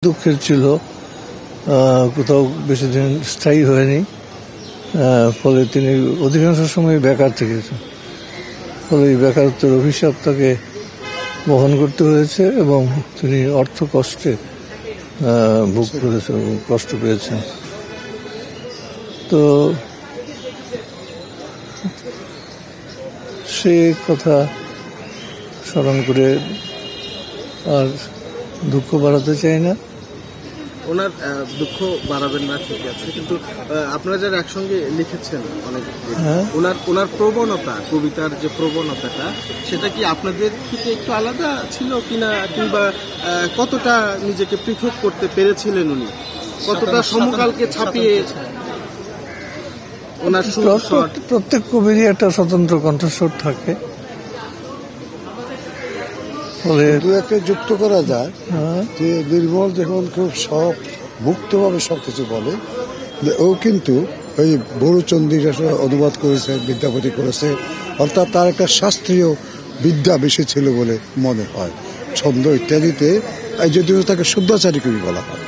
দুঃখের ছিল, কোথাও বেশি দিন স্থায়ী হয়নি, ফলে তিনি অধিকাংশ সময় বেকার থেকেছেন। ফলে এই বেকারত্বের অভিশাপ তাকে বহন করতে হয়েছে এবং তিনি অর্থ কষ্টে ভোগ করেছেন, কষ্ট পেয়েছেন। তো সে কথা স্মরণ করে আর দুঃখ বাড়াতে চাই না। ওনার দুঃখ বাড়াবেন না, ঠিক আছে, কিন্তু আপনারা যারা একসঙ্গে লিখেছেন অনেক, ওনার প্রবণতা, কবিতার যে প্রবণতাটা, সেটা কি আপনাদের থেকে একটু আলাদা ছিল কিনা, কিংবা কতটা নিজেকে পৃথক করতে পেরেছিলেন উনি, কতটা সমকালকে ছাপিয়ে? ওনার প্রত্যেক কবিরই একটা স্বতন্ত্র কণ্ঠস্বর থাকে, একটা যুক্ত করা যায় যে নির্মল যখন খুব সব মুক্তভাবে সবকিছু বলে, ও কিন্তু ওই বড়ুচন্দ্রীর অনুবাদ করেছে, বিদ্যাপতি করেছে, অর্থাৎ তার একটা শাস্ত্রীয় বিদ্যা বেশি ছিল বলে মনে হয়। ছন্দ ইত্যাদিতে যদিও তাকে শুদ্ধাচারী কবি বলা হয়,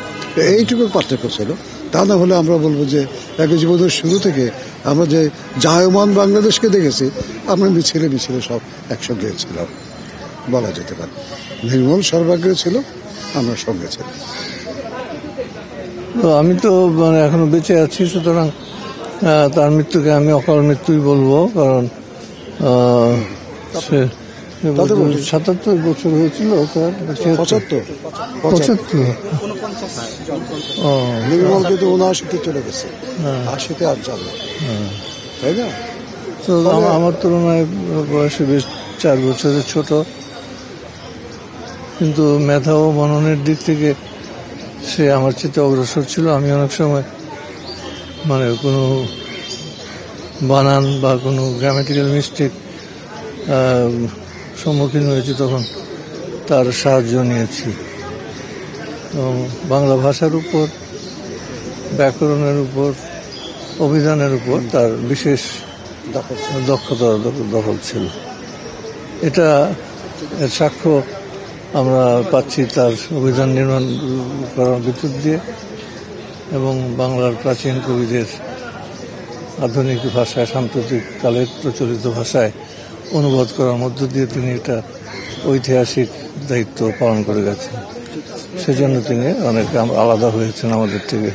এইটুকু পার্থক্য ছিল। তা না হলে আমরা বলবো যে এক জীবনের শুরু থেকে আমরা যে জায়মান বাংলাদেশকে দেখেছি, আমরা মিছিলে মিছিলে সব একসঙ্গে ছিলাম বলা যেতে পারে। নির্মল সর্বাগ্রে ছিল, আমরা সঙ্গে ছিলাম। আমি তো এখনো বেঁচে আছি, সুতরাং তার মৃত্যুকে আমি অকাল মৃত্যুই বলবো, কারণ ৭৭ বছর হয়েছিল। ৭৫ নির্মল কিন্তু ৭৯-তে চলে গেছে, ৮০-তে আর যাবে, তাই না? তো আমার তুলনায় বয়সে বেশ 4 বছরের ছোট, কিন্তু মেধা ও মননের দিক থেকে সে আমার চেয়ে অগ্রসর ছিল। আমি অনেক সময় কোনো বানান বা কোনো গ্রামাটিক্যাল মিস্টেক সম্মুখীন হয়েছি, তখন তার সাহায্য নিয়েছি। বাংলা ভাষার উপর, ব্যাকরণের উপর, অভিধানের উপর তার বিশেষ দক্ষতা দখল ছিল। এটা এর সাক্ষ্য আমরা পাচ্ছি তার অভিধান নির্মাণ করার ভিতর দিয়ে, এবং বাংলার প্রাচীন কবিদের আধুনিক ভাষায়, সাম্প্রতিক কালের প্রচলিত ভাষায় অনুবাদ করার মধ্য দিয়ে তিনি এটা ঐতিহাসিক দায়িত্ব পালন করে গেছেন। সেজন্য তিনি অনেক আলাদা হয়েছেন আমাদের থেকে।